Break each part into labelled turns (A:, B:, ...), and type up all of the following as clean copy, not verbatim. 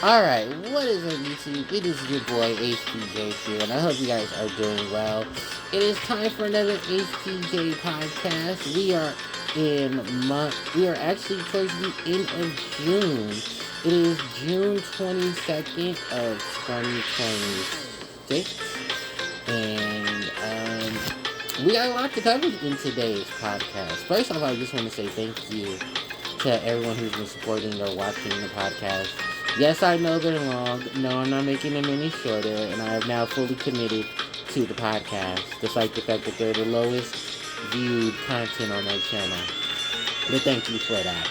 A: Alright, what is up YouTube? It is your boy HPJ here, and I hope you guys are doing well. It is time for another HPJ podcast. We are actually towards the end of June. It is June 22nd of 2026, and we got a lot to cover in today's podcast. First off, I just want to say thank you to everyone who's been supporting or watching the podcast. Yes, I know they're long. No, I'm not making them any shorter, and I have now fully committed to the podcast, despite the fact that they're the lowest viewed content on my channel. But thank you for that.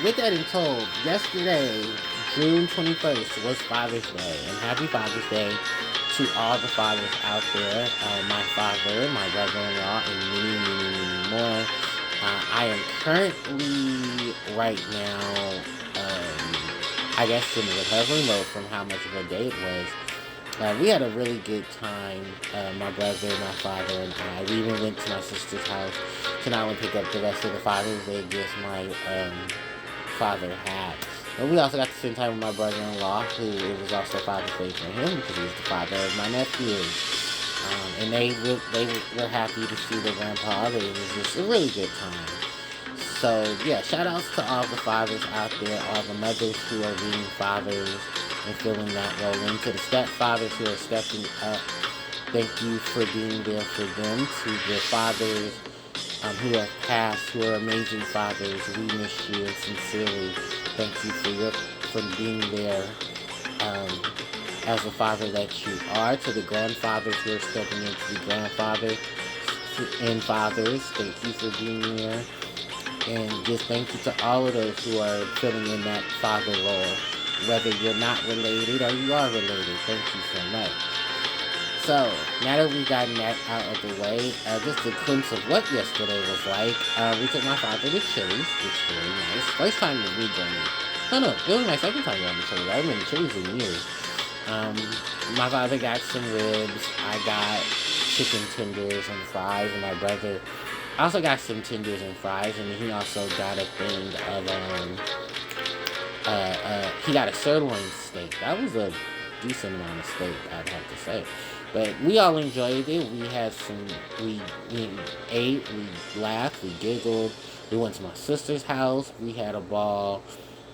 A: With that in told, yesterday, June 21st, was Father's Day, and happy Father's Day to all the fathers out there. My father, my brother-in-law, and many, many, many more. I am currently, right now, I guess in recovery mode from how much of a day it was. We had a really good time, my brother, my father, and I. We even went to my sister's house to not only pick up the rest of the Father's Day gifts my father had, but we also got to spend time with my brother-in-law, who it was also Father's Day for him because he's the father of my nephews. And they were happy to see their grandpa. It was just a really good time. So, yeah, shout outs to all the fathers out there, all the mothers who are being fathers and filling that role in, to the stepfathers who are stepping up. Thank you for being there for them. To the fathers who have passed, who are amazing fathers, we miss you, and sincerely thank you for being there as a father that you are. To the grandfathers who are stepping into the grandfathers and fathers, thank you for being there. And just thank you to all of those who are filling in that father role, whether you're not related or you are related. Thank you so much. So, now that we've gotten that out of the way, just a glimpse of what yesterday was like. We took my father to Chili's, which was really nice. First time that we done it. No, it was my second time going to Chili's. I haven't been to Chili's in years. My father got some ribs. I got chicken tenders and fries, and my brother also got some tenders and fries, and he also got a thing of, he got a sirloin steak. That was a decent amount of steak, I'd have to say. But we all enjoyed it. We had we ate, we laughed, we giggled. We went to my sister's house. We had a ball.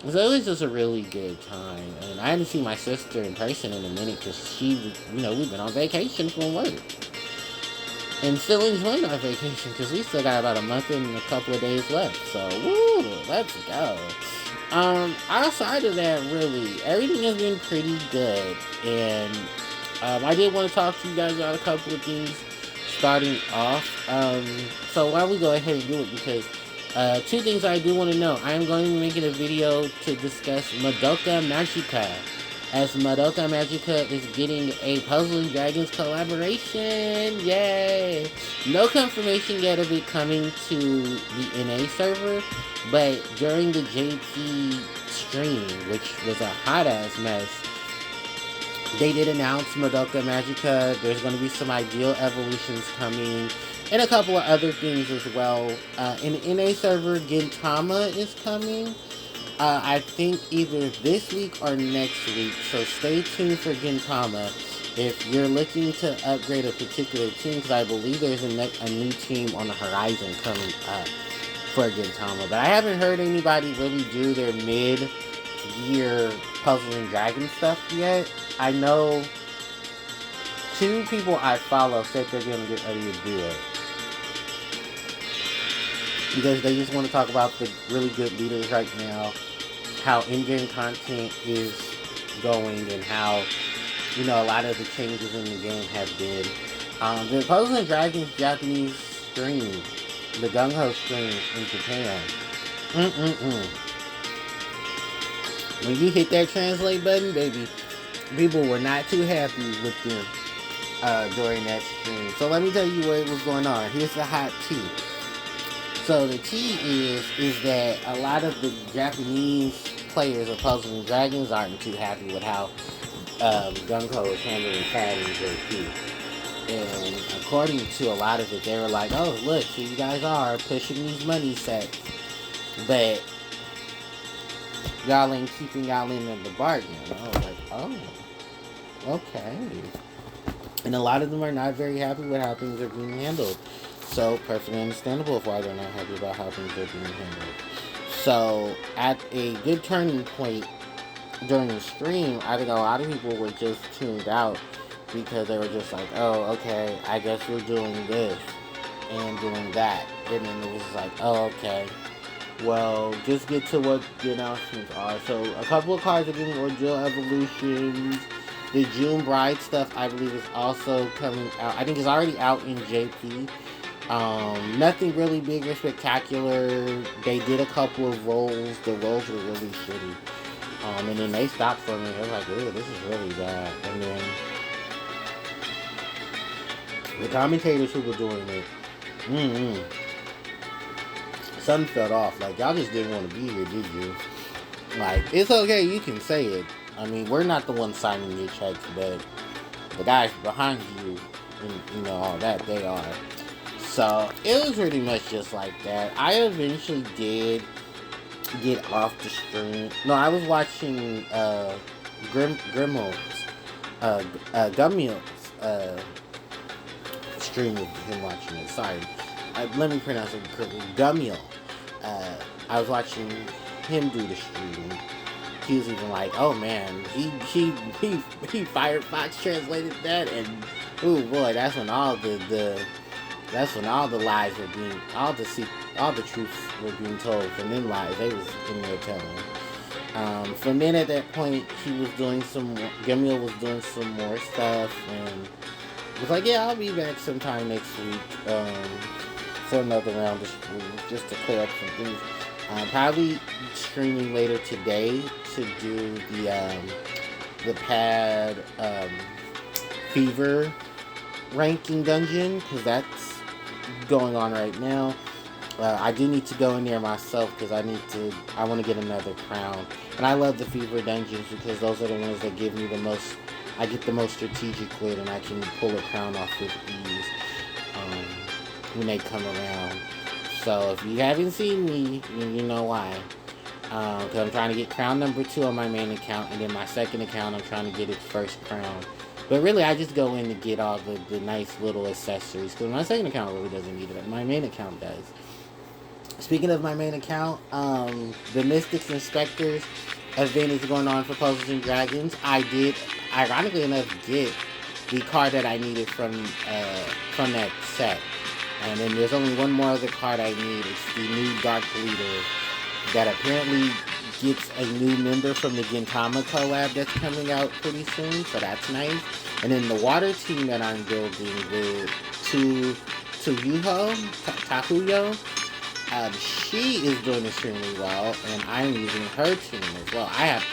A: So it was just a really good time. And I hadn't seen my sister in person in a minute because we've been on vacation from work. And still enjoying our vacation because we still got about a month and a couple of days left. So, woo, let's go. Outside of that, really, everything has been pretty good. And I did want to talk to you guys about a couple of things starting off. So why don't we go ahead and do it, because two things I do want to know. I am going to be making a video to discuss Madoka Magica, as Madoka Magica is getting a Puzzle & Dragons collaboration. Yay! No confirmation yet of it coming to the NA server, but during the JP stream, which was a hot-ass mess, they did announce Madoka Magica. There's going to be some Ideal Evolutions coming, and a couple of other things as well. In the NA server, Gintama is coming. I think either this week or next week, so stay tuned for Gintama if you're looking to upgrade a particular team, because I believe there's a new team on the horizon coming up for Gintama. But I haven't heard anybody really do their mid-year Puzzle & Dragon stuff yet. I know two people I follow said they're going to get ready to do it, because they just want to talk about the really good leaders right now, how in-game content is going, and how, a lot of the changes in the game have been. The Puzzle & Dragons Japanese stream, the Gung-Ho stream in Japan, when you hit that translate button, baby, people were not too happy with them during that stream. So let me tell you what was going on. Here's the hot tea. So the tea is that a lot of the Japanese players of Puzzle & Dragons aren't too happy with how Gung-Ho is handling Fad and JP. And according to a lot of it, they were like, oh, look, here you guys are pushing these money sets. But y'all ain't keeping y'all in the bargain. I was like, oh, okay. And a lot of them are not very happy with how things are being handled. So, perfectly understandable why they're not happy about how things are being handled. So, at a good turning point during the stream, I think a lot of people were just tuned out because they were just like, oh, okay, I guess we're doing this and doing that. And then it was like, oh, okay. Well, just get to what the announcements are. So, a couple of cards are getting Ordeal Evolutions. The June Bride stuff, I believe, is also coming out. I think it's already out in JP. Nothing really big or spectacular. They did a couple of rolls. The rolls were really shitty. And then they stopped for me. I was like, ooh, this is really bad. And then the commentators who were doing it, something felt off. Like, y'all just didn't want to be here, did you? Like, it's okay, you can say it. I mean, we're not the ones signing your checks, but the guys behind you, and all that, they are. So, it was pretty much just like that. I eventually did get off the stream. No, I was watching Gummil's stream of him watching it. Sorry. Let me pronounce it correctly. Gummil. I was watching him do the stream. He was even like, oh man, he Firefox translated that, and oh boy, that's when all the lies were being, all the truths were being told. From them lies, they was in there telling. From then at that point, Gummil was doing some more stuff, and was like, yeah, I'll be back sometime next week for another round of streams, just to clear up some things. Probably streaming later today to do the pad fever ranking dungeon, because that's going on right now. I do need to go in there myself because I want to get another crown. And I love the fever dungeons because those are the ones that give me the most, I get the most strategic with, and I can pull a crown off with ease when they come around. So if you haven't seen me, you know why. Because I'm trying to get crown number 2 on my main account, and then my second account I'm trying to get its first crown. But really, I just go in to get all the nice little accessories, because my second account really doesn't need it. My main account does. Speaking of my main account, the Mystics Inspectors event is going on for Puzzles and Dragons. I did, ironically enough, get the card that I needed from that set. And then there's only one more other card I need. It's the new Dark Leader that apparently gets a new member from the Gintama collab that's coming out pretty soon, so that's nice. And then the water team that I'm building with Takuyo, she is doing extremely well, and I'm using her team as well. I have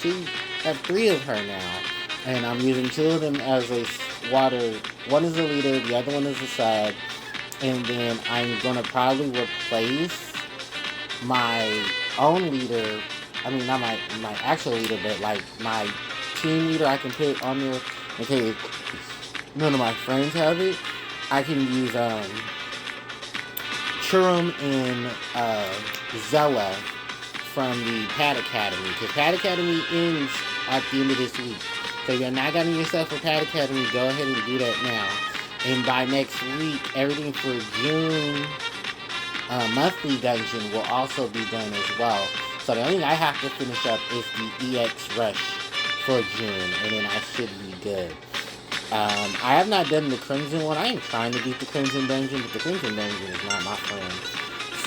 A: 3 of her now, and I'm using 2 of them as a water. One is a leader, the other one is a sub, and then I'm gonna probably replace my own leader. I mean, not my actual leader, but like my team leader I can put on there in case none of my friends have it. I can use Churum and Zella from the Pad Academy, because Pad Academy ends at the end of this week. So if you're not getting yourself a Pad Academy, go ahead and do that now. And by next week, everything for June monthly dungeon will also be done as well. So the only thing I have to finish up is the EX Rush for June, and then I should be good. I have not done the Crimson one. I am trying to beat the Crimson Dungeon, but the Crimson Dungeon is not my friend.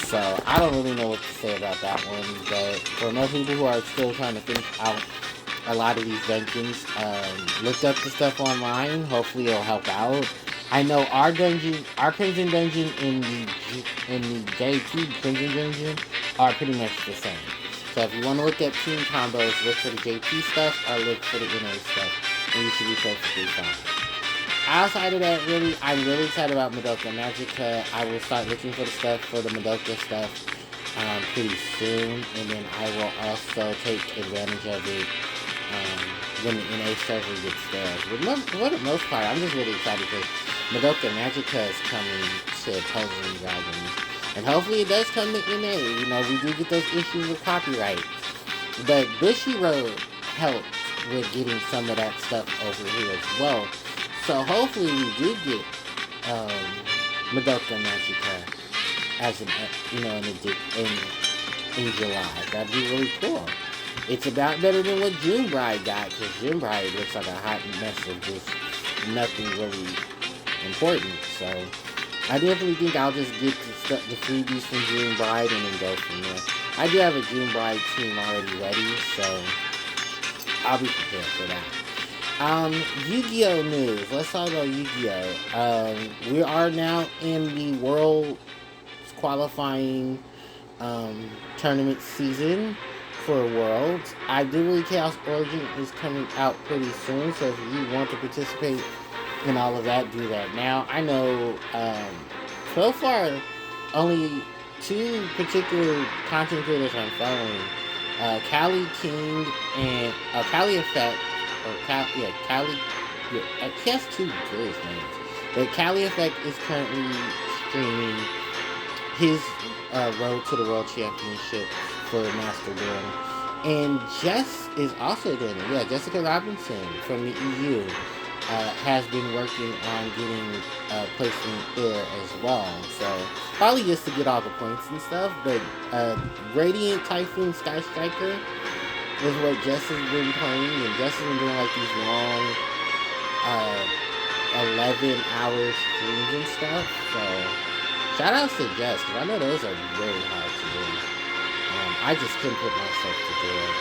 A: So I don't really know what to say about that one. But for most people who are still trying to finish out a lot of these dungeons, look up the stuff online. Hopefully it'll help out. I know our Crimson Dungeon and the JP Crimson Dungeon are pretty much the same. So if you want to look at team combos, look for the JP stuff or look for the NA stuff, and you should be perfectly fine. Outside of that, I'm really excited about Madoka Magica. I will start looking for the stuff for the Madoka stuff pretty soon, and then I will also take advantage of it when the NA server gets there. But for the most part, I'm just really excited because Madoka Magica is coming to Puzzles and Dragons. And hopefully it does come to NA. You know, we do get those issues with copyright. But Bushiroad helped with getting some of that stuff over here as well. So hopefully we do get Madoka Magica as an in July. That'd be really cool. It's about better than what June Bride got, because June Bride looks like a hot mess of just nothing really important. So I definitely think I'll just get the freebies from June Bride and then go from there. I do have a June Bride team already ready, so I'll be prepared for that. Yu-Gi-Oh news. Let's talk about Yu-Gi-Oh. We are now in the World qualifying tournament season for Worlds. I do believe Chaos Origin is coming out pretty soon, so if you want to participate in all of that, do that now. I know so far only two particular content creators I'm following, Callie King and Callie Effect, or Callie. Yeah, she has two curious names, but Callie Effect is currently streaming his road to the World Championship for Master Duel. And Jess is also doing it. Yeah, Jessica Robinson from the EU has been working on getting placement there as well. So probably just to get all the points and stuff. But Radiant Typhoon Sky Striker is what Jess has been playing. And Jess has been doing like these long 11-hour streams and stuff. So shout outs to Jess, because I know those are very hard to do. I just couldn't put myself to do it.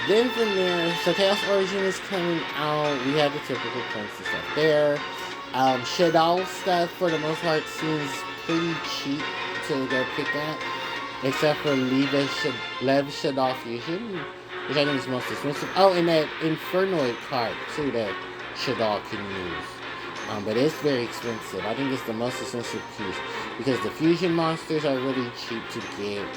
A: Then from there, so Chaos Origin is coming out. We have the typical points and stuff there. Shadow stuff, for the most part, seems pretty cheap to go pick at. Except for Lev Shadow Fusion, which I think is most expensive. Oh, and that Infernoid card, too, that Shadow can use. But it's very expensive. I think it's the most expensive piece because the fusion monsters are really cheap to get.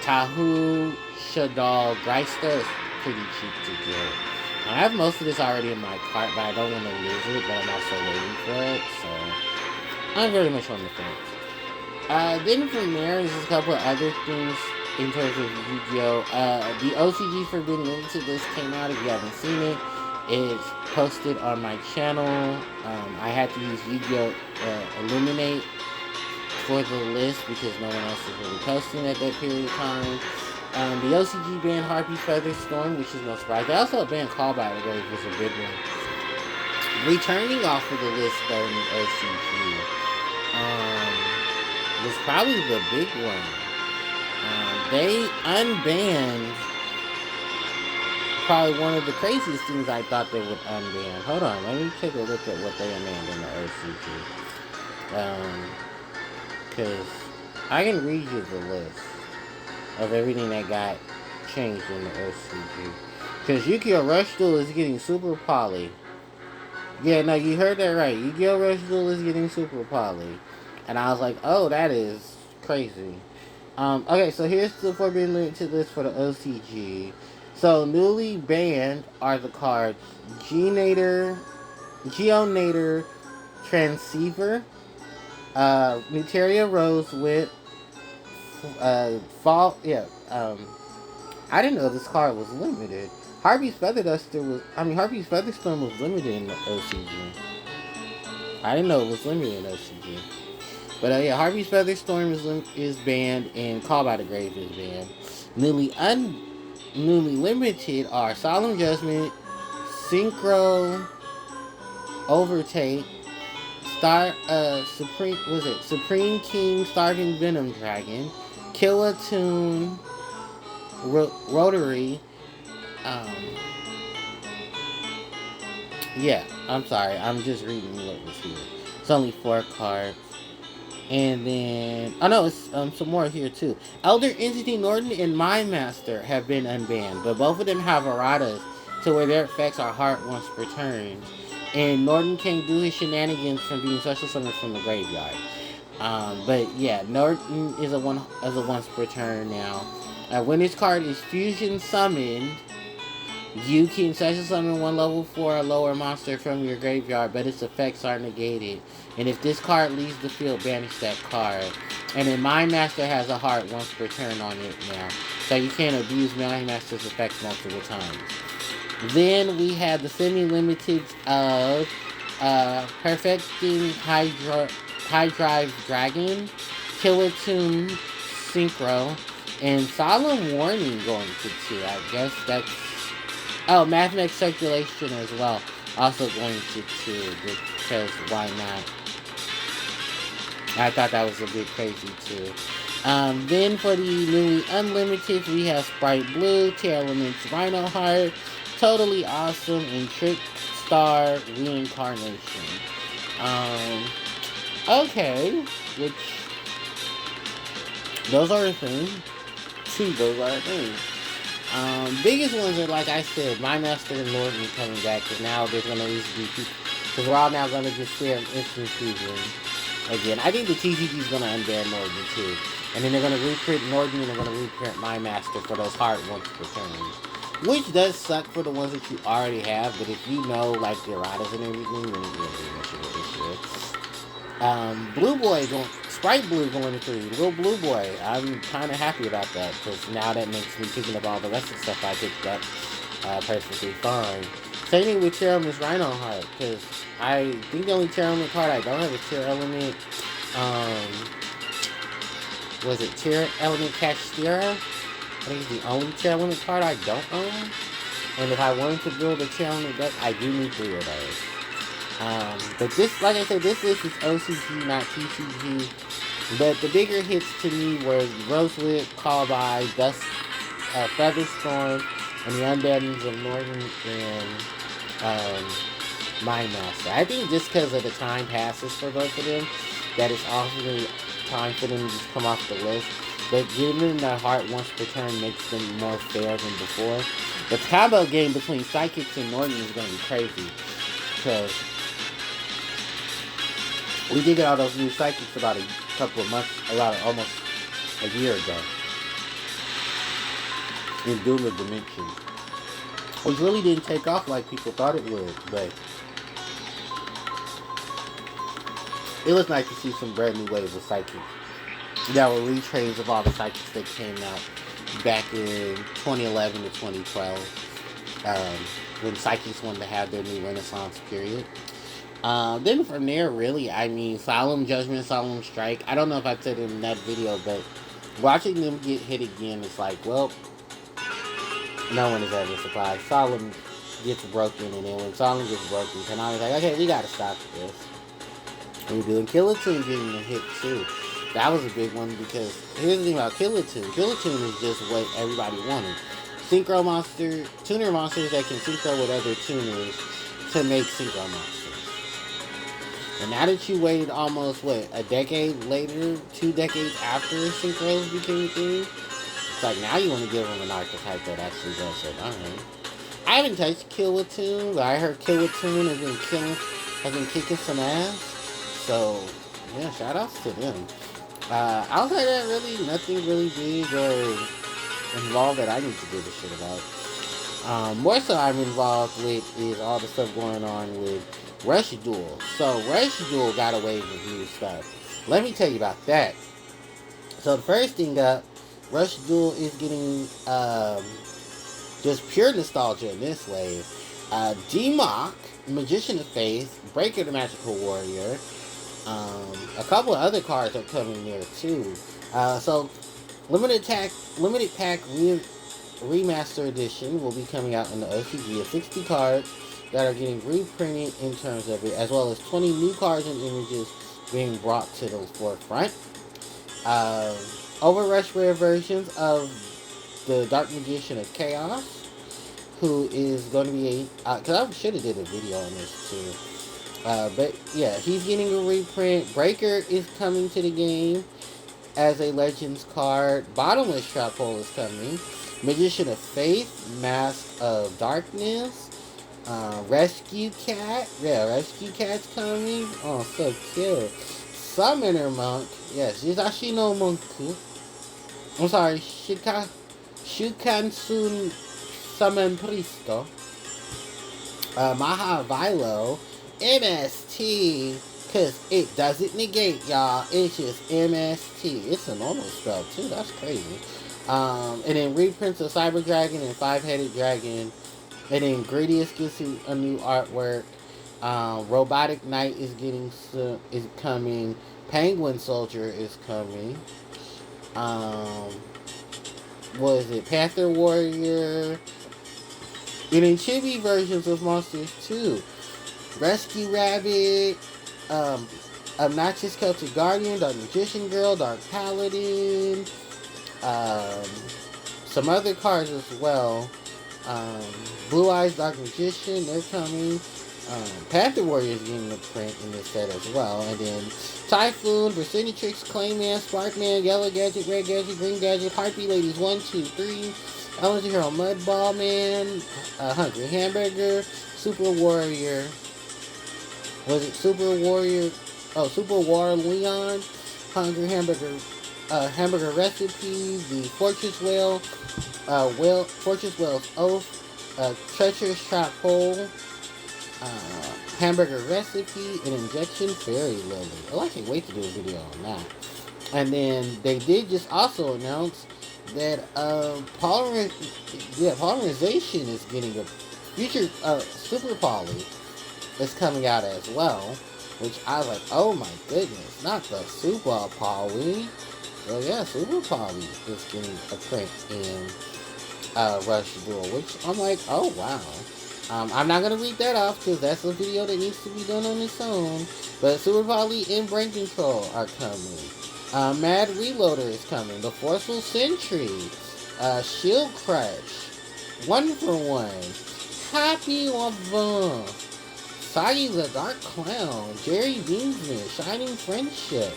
A: Tahu, Shadow, Greister is pretty cheap to get. I have most of this already in my cart, but I don't want to lose it, but I'm also waiting for it, so I'm very much on the fence. Then from there, there's just a couple of other things in terms of Yu-Gi-Oh! The OCG Forbidden Limited list came out. If you haven't seen it, it's posted on my channel. I had to use Yu-Gi-Oh! Illuminate for the list because no one else was really posting at that period of time. The OCG banned Harpie Feather Storm, which is no surprise. They also banned Call by the Grave, was a big one. Returning off of the list, though, in the OCG, was probably the big one. They unbanned probably one of the craziest things I thought they would unban. Hold on, let me take a look at what they unbanned in the OCG. Because I can read you the list of everything that got changed in the OCG. Because Yu-Gi-Oh! Rush Duel is getting super poly. Yeah, no, you heard that right. Yu-Gi-Oh! Rush Duel is getting super poly. And I was like, oh, that is crazy. Okay, so here's the Forbidden Limited list for the OCG. So, newly banned are the cards Geonator, Transceiver, Muteria Rosewhip, I didn't know this card was limited. Harpie's Featherstorm was limited in the OCG. I didn't know it was limited in OCG. But Harpie's Featherstorm is banned and Call by the Grave is banned. Newly limited are Solemn Judgment, Synchro, Overtake, Supreme King, Starving Venom Dragon, Killatune, Rotary. I'm sorry. I'm just reading what was here. It's only 4 cards. And then, it's some more here too. Elder Entity Norton and Mind Master have been unbanned, but both of them have erratas to where their effects are heart once per turn. And Norton can't do his shenanigans from being special summoned from the graveyard. Norton is a once per turn now. When this card is fusion summoned, you can special summon 1 level 4 or lower monster from your graveyard, but its effects are negated. And if this card leaves the field, banish that card. And then Mind Master has a heart once per turn on it now. So you can't abuse My Master's effects multiple times. Then we have the semi-limited of Perfecting High Drive Dragon, Killer Tune Synchro, and Solemn Warning going to 2. I guess that's... Oh, Mathematics Circulation as well. Also going to 2, because why not? I thought that was a bit crazy too. Then for the newly unlimited, we have Sprite Blue, Tier Elements Rhino Heart, Totally Awesome, and Trick Star Reincarnation. Okay, which those are a thing. Those are a thing. Biggest ones are, like I said, My Master and Norton coming back, because now there's going to at least be people, because we're all now going to just share an instant fusion again. I think the TCG is going to unban Norton too. And then they're going to reprint Norton and they're going to reprint My Master for those hard ones per turn. Which does suck for the ones that you already have, but if you know, like, the erratas and everything, then you know, Blue Boy Sprite Blue going to 3. Little Blue Boy. I'm kind of happy about that, because now that makes me picking up all the rest of the stuff I picked up perfectly fine. Same thing with Tier Element Rhino Heart, because I think the only Tier Element card I don't have a Tier Element, was it Tier Element Castera? I think it's the only Tier Element card I don't own. And if I wanted to build a Tier Element deck, I do need 3 of those. But this, like I said, this list is OCG, not TCG. But the bigger hits to me were Rosewood, Call By, Dust, Featherstorm, and the Unbannings of Northern and My Master. I think just because of the time passes for both of them, that it's often time for them to just come off the list. But giving them that heart once per turn makes them more fair than before. The combo game between Psychics and Norton is going to be crazy. Because we did get all those new Psychics about a couple of months, almost a year ago. In Doom of Dimension. Which really didn't take off like people thought it would, but it was nice to see some brand new waves of Psychics that were retrains of all the Psychics that came out back in 2011 to 2012, when Psychics wanted to have their new Renaissance period. Then from there, really, I mean, Solemn Judgment, Solemn Strike. I don't know if I said it in that video, but watching them get hit again, it's like, well, no one is ever surprised. Solemn gets broken, and then when Solemn gets broken, Konami's like, okay, we gotta stop this. And we're doing Killer Tune getting a hit too. That was a big one, because here's the thing about Killer Tune. Killer Tune is just what everybody wanted. Tuner monsters that can synchro with other tuners to make synchro monsters. And now that you waited almost, a decade later, 2 decades after synchros became a thing, it's like now you want to give them an archetype that actually does it. Alright. I haven't touched Killer Tune, but I heard Killer Tune has been kicking some ass. So, yeah, shout outs to them. Outside that, really, nothing really big or involved that I need to give a shit about. More so I'm involved with is all the stuff going on with Rush Duel. So, Rush Duel got a wave of new stuff. Let me tell you about that. So, the first thing up, Rush Duel is getting, just pure nostalgia in this wave. D-Mock, Magician of Faith, Breaker the Magical Warrior, a couple of other cards are coming there too. So Limited Pack Remaster Edition will be coming out in the OCG of 60 cards that are getting reprinted in terms of it, as well as 20 new cards and images being brought to the forefront. Overrush rare versions of the Dark Magician of Chaos, who is going to be because I should have did a video on this too. But yeah, he's getting a reprint. Breaker is coming to the game as a Legends card. Bottomless Trap Hole is coming. Magician of Faith, Mask of Darkness. Rescue Cat. Yeah, Rescue Cat's coming. Oh, so cute. Summoner Monk. Yes, Yuzashino Monku. I'm sorry, Shukansun Summon Pristo. Maha Vilo. MST, because it doesn't negate, y'all. It's just MST. It's a normal spell, too. That's crazy. And then reprints of Cyber Dragon and Five-Headed Dragon. And then Gradius gets a new artwork. Robotic Knight is coming. Penguin Soldier is coming. What is it? Panther Warrior. And then chibi versions of monsters too. Rescue Rabbit. Obnoxious Celtic Guardian. Dark Magician Girl. Dark Paladin. Some other cards as well. Blue Eyes Dark Magician, they're coming. Panther Warrior is getting a print in this set as well. And then Typhoon, Tricks, Clayman, Sparkman, Yellow Gadget, Red Gadget, Green Gadget, Harpie Ladies 1, 2, 3, Elemental Hero Mudball Man, Hungry Hamburger, Super Warrior. Was it Super Warrior? Oh, Super War Leon, Hungry Hamburger. Hamburger Recipe, the Fortress Whale's Oath, Treacherous Trap Hole, Hamburger Recipe, an Injection Fairy Lily. Oh, I can't wait to do a video on that. And then they did just also announce that polymerization is getting a future Super Poly is coming out as well, which I was like, oh my goodness, not the Super Poly. Well, yeah, Super Poly is getting a print in Rush Duel, which I'm like, oh wow. I'm not going to read that off because that's a video that needs to be done on its own. But Super Poly and Brain Control are coming. Mad Reloader is coming. The Forceful Sentry. Shield Crush. 1-for-1. Happy Lavon. Sagi the Dark Clown. Jerry Beansman. Shining Friendship.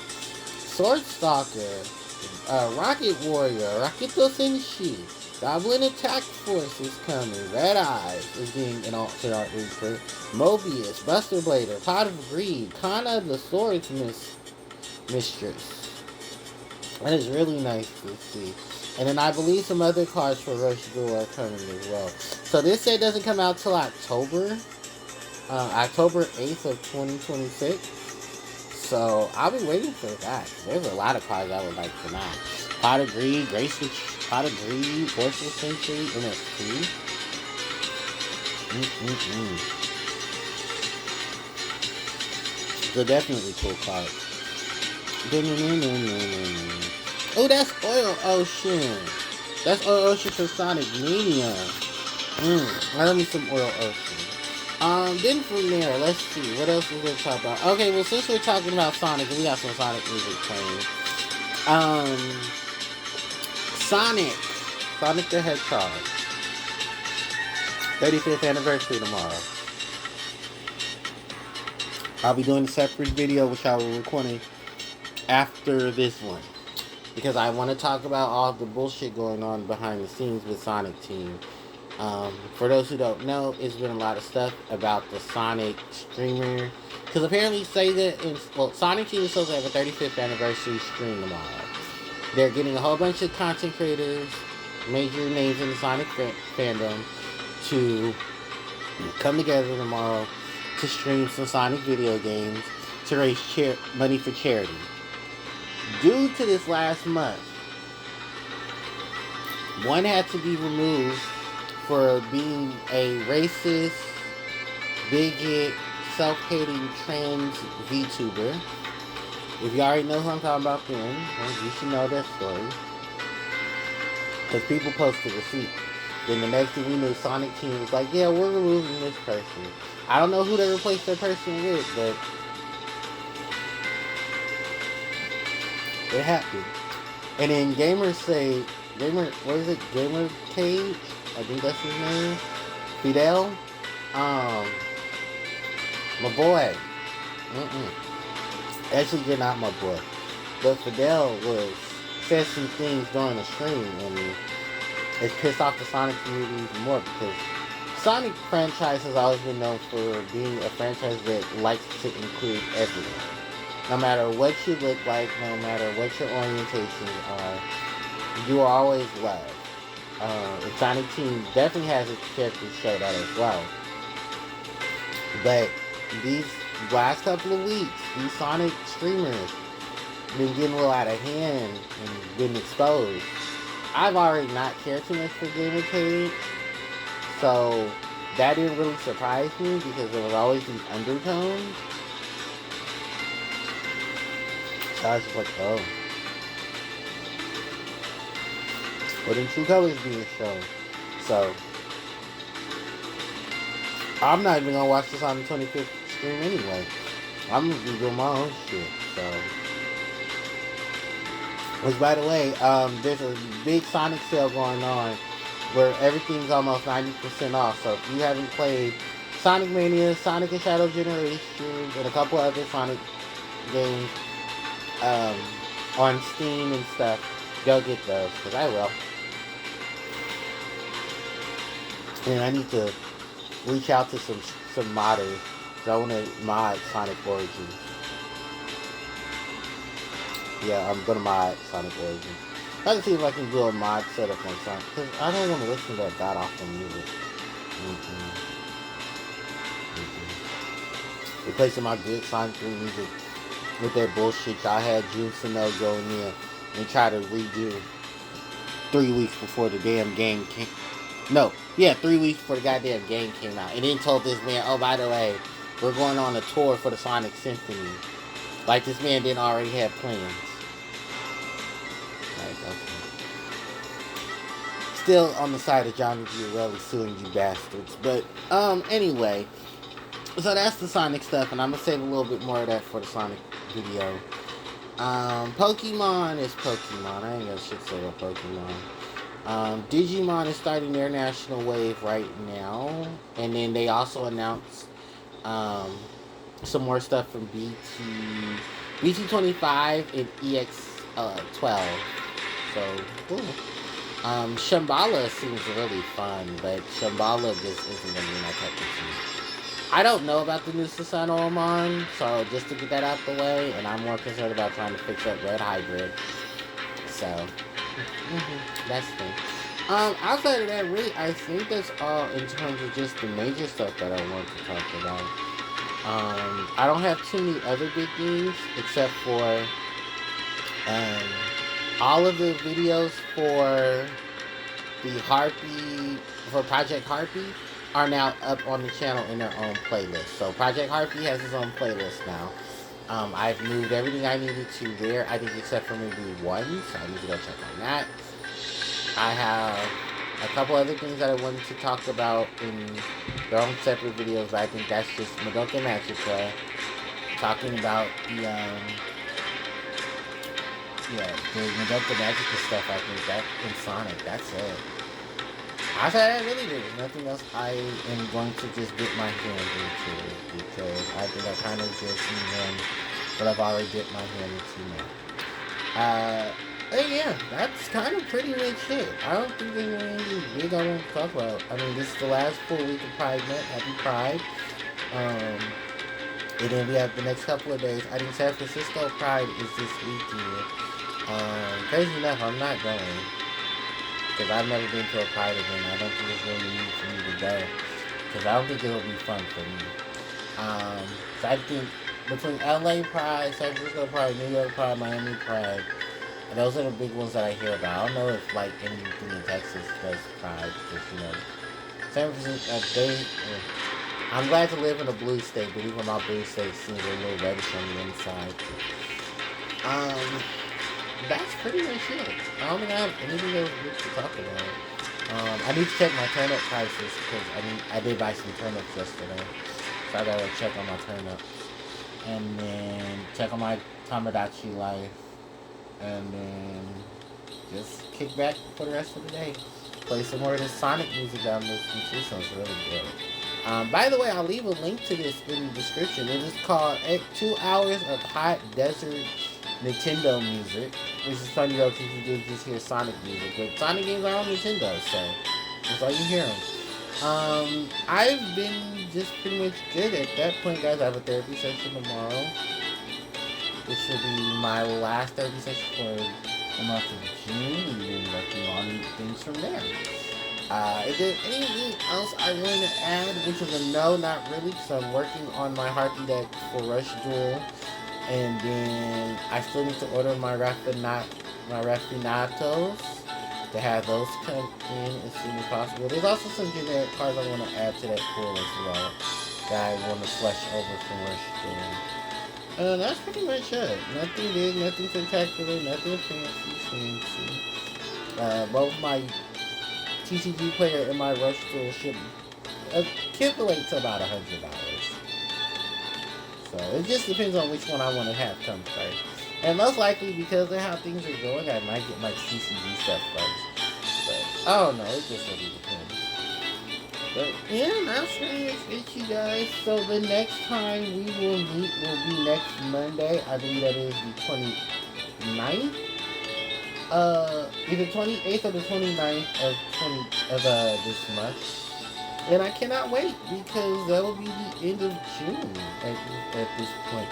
A: Sword Stalker. Rocket Warrior. Raketo Senshi. Goblin Attack Force is coming. Red Eyes is getting an alternate art reprint. Mobius, Buster Blader, Pot of Greed, Kana the Swords Mistress. That is really nice to see. And then I believe some other cards for Rush Duel are coming as well. So this set doesn't come out till October 8th of 2026. So I'll be waiting for that. There's a lot of cards I would like to know. Pot of Greed, Pot of Greed, Forceful Sentry, NFT. So definitely cool card. Oh, that's Oil Ocean. That's Oil Ocean for Sonic Mania. I love me some Oil Ocean. Then from there, let's see. What else we're going to talk about? Okay, well, since we're talking about Sonic, we got some Sonic music playing. Sonic the Hedgehog. 35th anniversary tomorrow. I'll be doing a separate video which I will be recording after this one. Because I want to talk about all the bullshit going on behind the scenes with Sonic Team. For those who don't know, it's been a lot of stuff about the Sonic streamer. Because apparently Sonic Team is supposed to have a 35th anniversary stream tomorrow. They're getting a whole bunch of content creators, major names in the Sonic fandom, to come together tomorrow to stream some Sonic video games to raise money for charity. Due to this last month, one had to be removed for being a racist, bigot, self-hating trans VTuber. If you already know who I'm talking about then, well, you should know that story. Because people posted receipts. Then the next thing we knew, Sonic Team was like, yeah, we're removing this person. I don't know who they replaced that person with, but it happened. And then gamers say, Gamer Cage? I think that's his name. Fidel? My boy. Actually, you're not my boy. But Fidel said some things during the stream, and it's pissed off the Sonic community even more because Sonic franchise has always been known for being a franchise that likes to include everyone. No matter what you look like, no matter what your orientations are, you are always loved. The Sonic Team definitely has its characters show that as well. But these last couple of weeks, these Sonic streamers been getting a little out of hand and been exposed. I've already not cared too much for game arcade, so that didn't really surprise me because there was always these undertones. So I was just like, oh. But in True Colors being shown. So, I'm not even gonna watch this on the 25th stream anyway. I'm gonna be doing my own shit, so. Which, by the way, there's a big Sonic sale going on where everything's almost 90% off. So if you haven't played Sonic Mania, Sonic and Shadow Generations, and a couple other Sonic games on Steam and stuff, go get those, because I will. And I need to reach out to some modders, because I want to mod Sonic Origins. Yeah, I'm gonna mod Sonic Origins. I have to see if I can do a mod setup on Sonic, because I don't want to listen to that god-awful music. Replacing my good Sonic 3 music with that bullshit y'all had Jun Snow going in and try to redo 3 weeks before the damn game came. No, yeah, 3 weeks before the goddamn game came out. And then told this man, oh, by the way, we're going on a tour for the Sonic Symphony. Like this man didn't already have plans. Like, okay. Still on the side of Johnny Giorelli suing you bastards. But, anyway. So that's the Sonic stuff, and I'm going to save a little bit more of that for the Sonic video. Pokemon is Pokemon. I ain't got shit to say about Pokemon. Digimon is starting their national wave right now. And then they also announced some more stuff from BT25 and EX12. So, cool. Shambhala seems really fun, but Shambhala just isn't going to be my cup of tea. I don't know about the new Susanoo I'm on, so just to get that out the way, and I'm more concerned about trying to fix that red hybrid. So, that's the thing. Outside of that, really, I think that's all in terms of just the major stuff that I want to talk about. I don't have too many other big news, except for, all of the videos for the Harpie, for Project Harpie, are now up on the channel in their own playlist. So Project Harpie has its own playlist now. I've moved everything I needed to there, I think, except for maybe one, so I need to go check on that. I have a couple other things that I wanted to talk about in their own separate videos, but I think that's just Madoka Magica, talking about the Madoka Magica stuff. I think that in Sonic, that's it. Outside that, really, there's nothing else I am going to just dip my hand into, because I think I kind of just done what I've already dipped my hand into now. And yeah, that's kind of pretty much it. I don't think there's anything big I want to talk about. I mean, this is the last full week of Pride Month. Happy Pride. And then we have the next couple of days. I think San Francisco Pride is this weekend. Crazy enough, I'm not going, because I've never been to a Pride event. I don't think there's really need for me to go, because I don't think it'll be fun for me. So I think between LA Pride, San Francisco Pride, New York Pride, Miami Pride, those are the big ones that I hear about. I don't know if, like, anything in Texas does Pride, because, San Francisco, I'm glad to live in a blue state, but even my blue state seems a little reddish on the inside. That's pretty much it. I don't think I have anything else to talk about. I need to check my turnip prices, because I did buy some turnips yesterday, so I gotta check on my turnips, and then check on my Tamagotchi life, and then just kick back for the rest of the day. Play some more of this Sonic music that I'm listening to. Sounds really good. By the way, I'll leave a link to this in the description. It is called 2 Hours of Hot Desert Nintendo Music, which is funny though, because you do just hear Sonic music, but Sonic games are on Nintendo, so that's all you hear them. I've been just pretty much good at that point, guys. I have a therapy session tomorrow, which will be my last therapy session for the month of June, and we've been working on things from there. Is there anything else I wanted to add? Which is a no, not really, because I'm working on my Harpie deck for Rush Duel. And then I still need to order my Raffinatos. to have those come in as soon as possible. There's also some generic cards I want to add to that pool as well that I want to flesh over some more stream. That's pretty much it. Nothing big, nothing spectacular, nothing fancy. Both my TCG player and my rush tool should accumulate to about $100. So it just depends on which one I want to have come first. And most likely, because of how things are going, I might get my CCG stuff first. But I don't know. It just really depends. But yeah, that's pretty much it, you guys. So the next time we will meet will be next Monday. I believe that is the 29th. Either 28th or the 29th of this month. And I cannot wait because that will be the end of June at this point.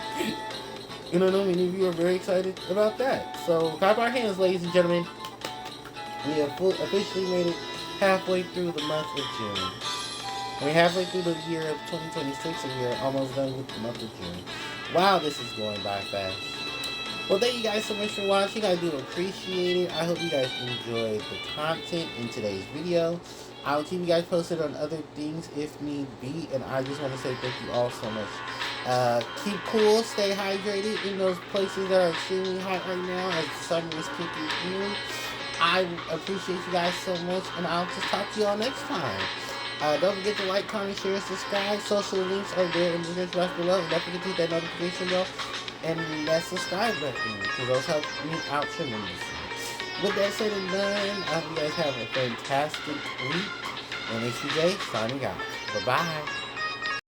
A: And I know many of you are very excited about that. So, clap our hands, ladies and gentlemen. We have officially made it halfway through the month of June. We're halfway through the year of 2026 and we are almost done with the month of June. Wow, this is going by fast. Well, thank you guys so much for watching. I do appreciate it. I hope you guys enjoyed the content in today's video. I will keep you guys posted on other things if need be. And I just want to say thank you all so much. Keep cool, stay hydrated in those places that are extremely hot right now as the summer is kicking in. I appreciate you guys so much, and I'll just talk to y'all next time. Don't forget to like, comment, share, subscribe. Social links are there in the description box below. And don't forget to hit that notification bell and that subscribe button, because those help me out tremendously. With that said and done, I hope you guys have a fantastic week. And HPJ signing out. Bye-bye.